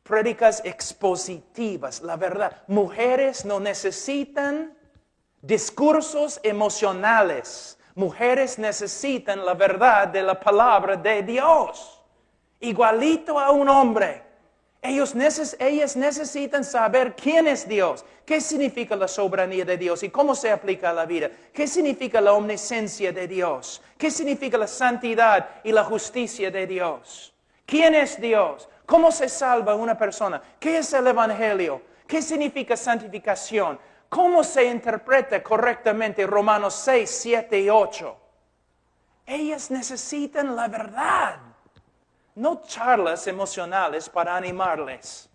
prédicas expositivas, la verdad. Mujeres no necesitan discursos emocionales, mujeres necesitan la verdad de la palabra de Dios, igualito a un hombre. Ellas necesitan saber quién es Dios, qué significa la soberanía de Dios y cómo se aplica a la vida, qué significa la omnisciencia de Dios, qué significa la santidad y la justicia de Dios, quién es Dios, cómo se salva una persona, qué es el Evangelio, qué significa santificación, cómo se interpreta correctamente Romanos 6, 7 y 8. Ellas necesitan la verdad. No charlas emocionales para animarles.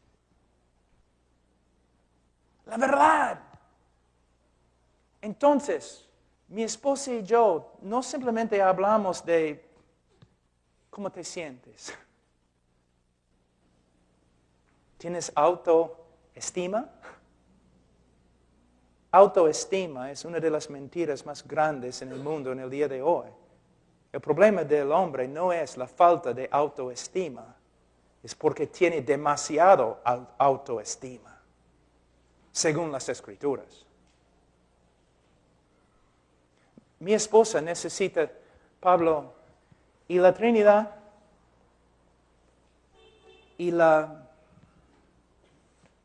La verdad. Entonces, mi esposa y yo no simplemente hablamos de cómo te sientes. ¿Tienes autoestima? Autoestima es una de las mentiras más grandes en el mundo en el día de hoy. El problema del hombre no es la falta de autoestima, es porque tiene demasiado autoestima, según las Escrituras. Mi esposa necesita, Pablo, y la Trinidad, y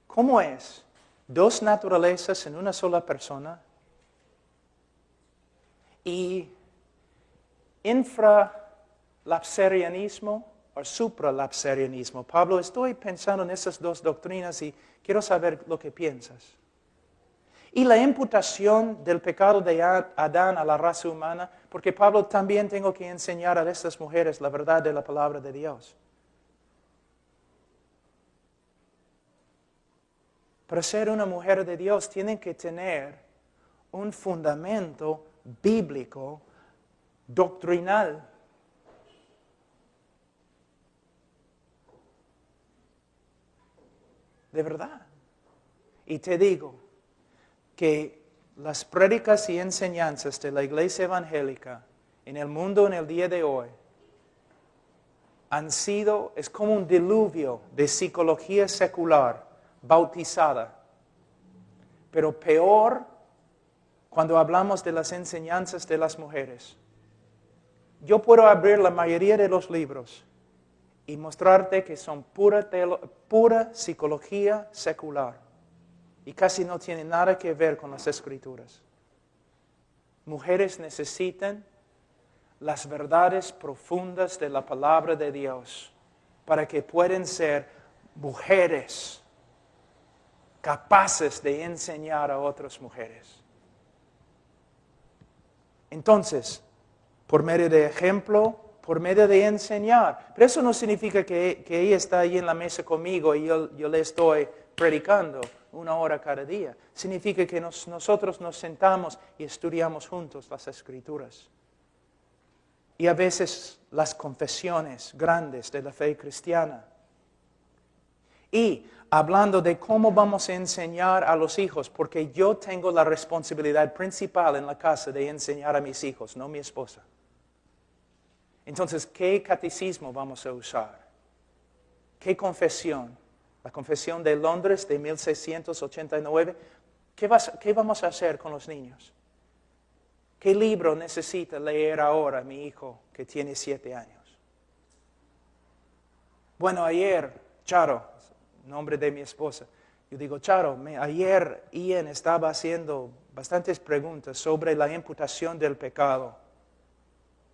¿cómo es? Dos naturalezas en una sola persona, y infralapsarianismo o supralapsarianismo. Pablo, estoy pensando en esas dos doctrinas y quiero saber lo que piensas. Y la imputación del pecado de Adán a la raza humana, porque Pablo también tengo que enseñar a estas mujeres la verdad de la palabra de Dios. Para ser una mujer de Dios tienen que tener un fundamento bíblico doctrinal. De verdad. Y te digo que las prédicas y enseñanzas de la iglesia evangélica en el mundo en el día de hoy es como un diluvio de psicología secular bautizada. Pero peor cuando hablamos de las enseñanzas de las mujeres. Yo puedo abrir la mayoría de los libros y mostrarte que son pura psicología secular y casi no tienen nada que ver con las Escrituras. Mujeres necesitan las verdades profundas de la palabra de Dios para que puedan ser mujeres capaces de enseñar a otras mujeres. Entonces, por medio de ejemplo, por medio de enseñar. Pero eso no significa que ella está ahí en la mesa conmigo y yo le estoy predicando 1 hora cada día. Significa que nosotros nos sentamos y estudiamos juntos las Escrituras. Y a veces las confesiones grandes de la fe cristiana. Y hablando de cómo vamos a enseñar a los hijos, porque yo tengo la responsabilidad principal en la casa de enseñar a mis hijos, no mi esposa. Entonces, ¿qué catecismo vamos a usar? ¿Qué confesión? La confesión de Londres de 1689. ¿Qué vamos a hacer con los niños? ¿Qué libro necesita leer ahora mi hijo que tiene 7 años? Bueno, ayer, Charo, nombre de mi esposa, yo digo, Charo, ayer Ian estaba haciendo bastantes preguntas sobre la imputación del pecado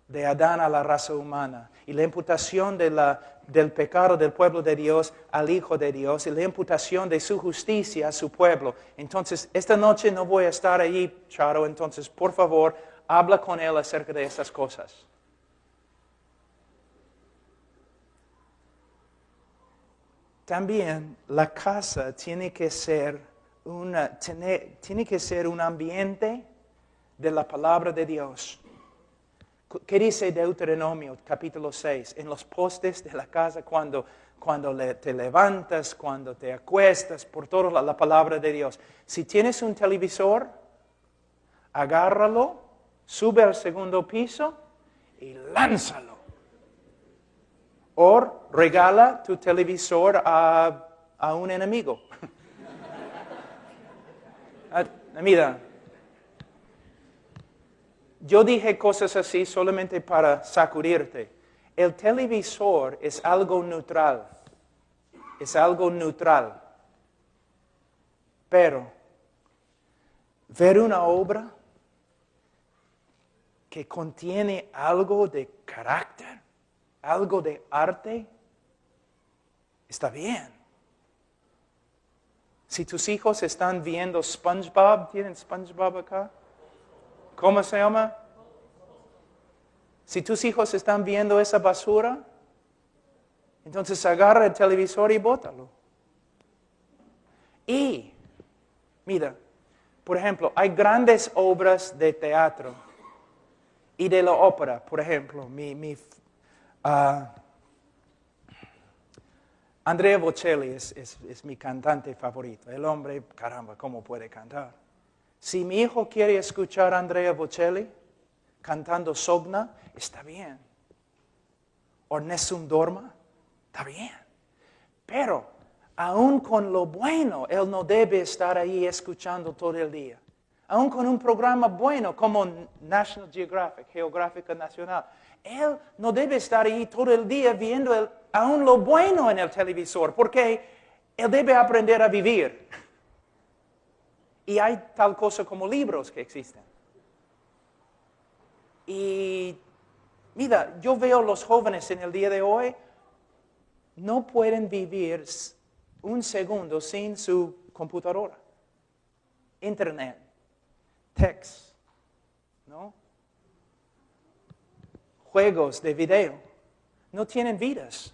de Adán a la raza humana y la imputación del pecado del pueblo de Dios al Hijo de Dios y la imputación de su justicia a su pueblo. Entonces, esta noche no voy a estar allí, Charo, entonces, por favor, habla con él acerca de estas cosas. También la casa tiene que ser un ambiente de la palabra de Dios. ¿Qué dice Deuteronomio capítulo 6? En los postes de la casa, cuando te levantas, cuando te acuestas, por toda la palabra de Dios. Si tienes un televisor, agárralo, sube al 2º piso y lánzalo. O regala tu televisor a un enemigo. Mira, yo dije cosas así solamente para sacudirte. El televisor es algo neutral. Es algo neutral. Pero ver una obra que contiene algo de carácter, algo de arte, está bien. Si tus hijos están viendo SpongeBob, ¿tienen SpongeBob acá? ¿Cómo se llama? Si tus hijos están viendo esa basura, entonces agarra el televisor y bótalo. Y, mira, por ejemplo, hay grandes obras de teatro y de la ópera. Por ejemplo, Andrea Bocelli es mi cantante favorito. El hombre, caramba, ¿cómo puede cantar? Si mi hijo quiere escuchar a Andrea Bocelli cantando Sogna, está bien. O Nessun Dorma, está bien. Pero, aún con lo bueno, él no debe estar ahí escuchando todo el día. Aún con un programa bueno como National Geographic, Geográfica Nacional, él no debe estar ahí todo el día viendo aún lo bueno en el televisor, porque él debe aprender a vivir. Y hay tal cosa como libros que existen. Y mira, yo veo los jóvenes en el día de hoy, no pueden vivir un segundo sin su computadora, internet, text, ¿no? Juegos de video. No tienen vidas.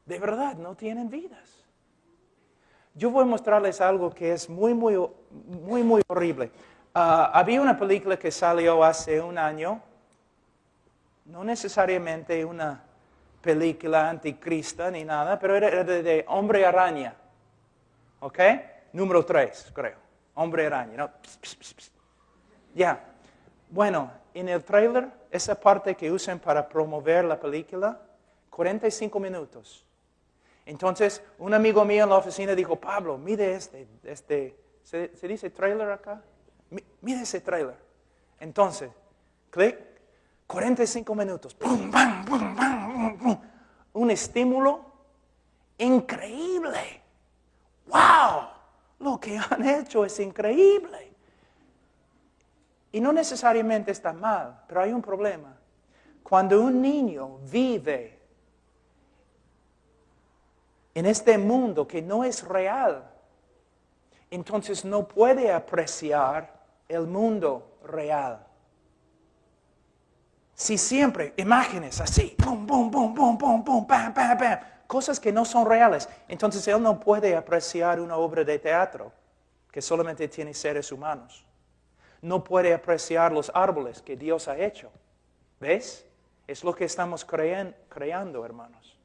De verdad, no tienen vidas. Yo voy a mostrarles algo que es muy horrible. Había una película que salió hace un año, no necesariamente una película anticrista ni nada, pero era de Hombre Araña. ¿Ok? Número 3, creo. Hombre Araña, ¿no? Ya. Bueno, en el trailer, esa parte que usan para promover la película, 45 minutos. Entonces, un amigo mío en la oficina dijo, Pablo, mire ¿se dice trailer acá? Mire ese trailer. Entonces, clic, 45 minutos. Pum, bam, pum, bam, pum. Un estímulo increíble. ¡Wow! Lo que han hecho es increíble. Y no necesariamente está mal, pero hay un problema. Cuando un niño vive en este mundo que no es real, entonces no puede apreciar el mundo real. Si siempre imágenes así, pum, pum, pum, pum, pum, pum, pam, pam, pam, cosas que no son reales, entonces él no puede apreciar una obra de teatro que solamente tiene seres humanos. No puede apreciar los árboles que Dios ha hecho. ¿Ves? Es lo que estamos creando, hermanos.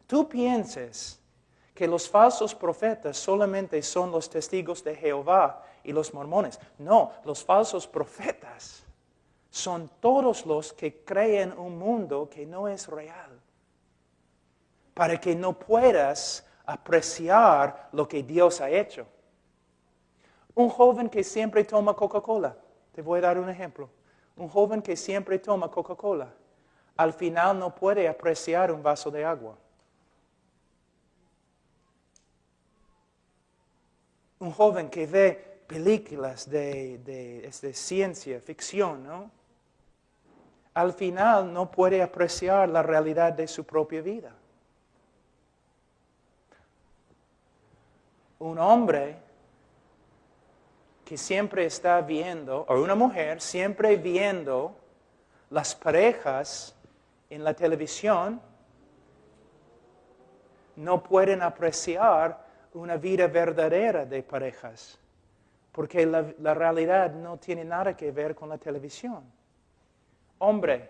Tú pienses que los falsos profetas solamente son los testigos de Jehová y los mormones. No, los falsos profetas son todos los que creen un mundo que no es real. Para que no puedas apreciar lo que Dios ha hecho. Un joven que siempre toma Coca-Cola, te voy a dar un ejemplo. Un joven que siempre toma Coca-Cola, al final no puede apreciar un vaso de agua. Un joven que ve películas de ciencia ficción, ¿no? Al final no puede apreciar la realidad de su propia vida. Un hombre que siempre está viendo, o una mujer siempre viendo las parejas en la televisión, no pueden apreciar una vida verdadera de parejas, porque la realidad no tiene nada que ver con la televisión. Hombre,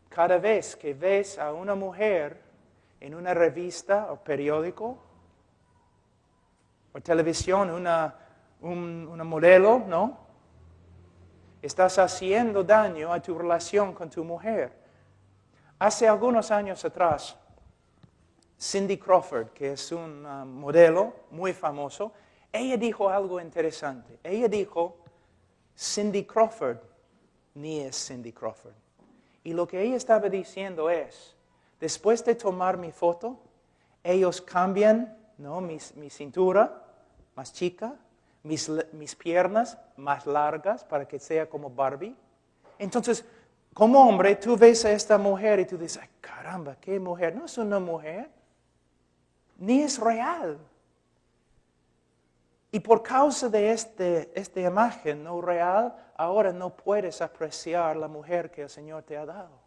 cada vez que ves a una mujer en una revista o periódico, o televisión, una modelo, ¿no? Estás haciendo daño a tu relación con tu mujer. Hace algunos años atrás, Cindy Crawford, que es una modelo muy famoso, ella dijo algo interesante. Ella dijo, Cindy Crawford ni es Cindy Crawford. Y lo que ella estaba diciendo es, después de tomar mi foto, ellos cambian, ¿no? mi cintura más chica, mis piernas más largas para que sea como Barbie. Entonces, como hombre, tú ves a esta mujer y tú dices, ay, caramba, ¿qué mujer? No es una mujer, ni es real. Y por causa de esta imagen no real, ahora no puedes apreciar la mujer que el Señor te ha dado.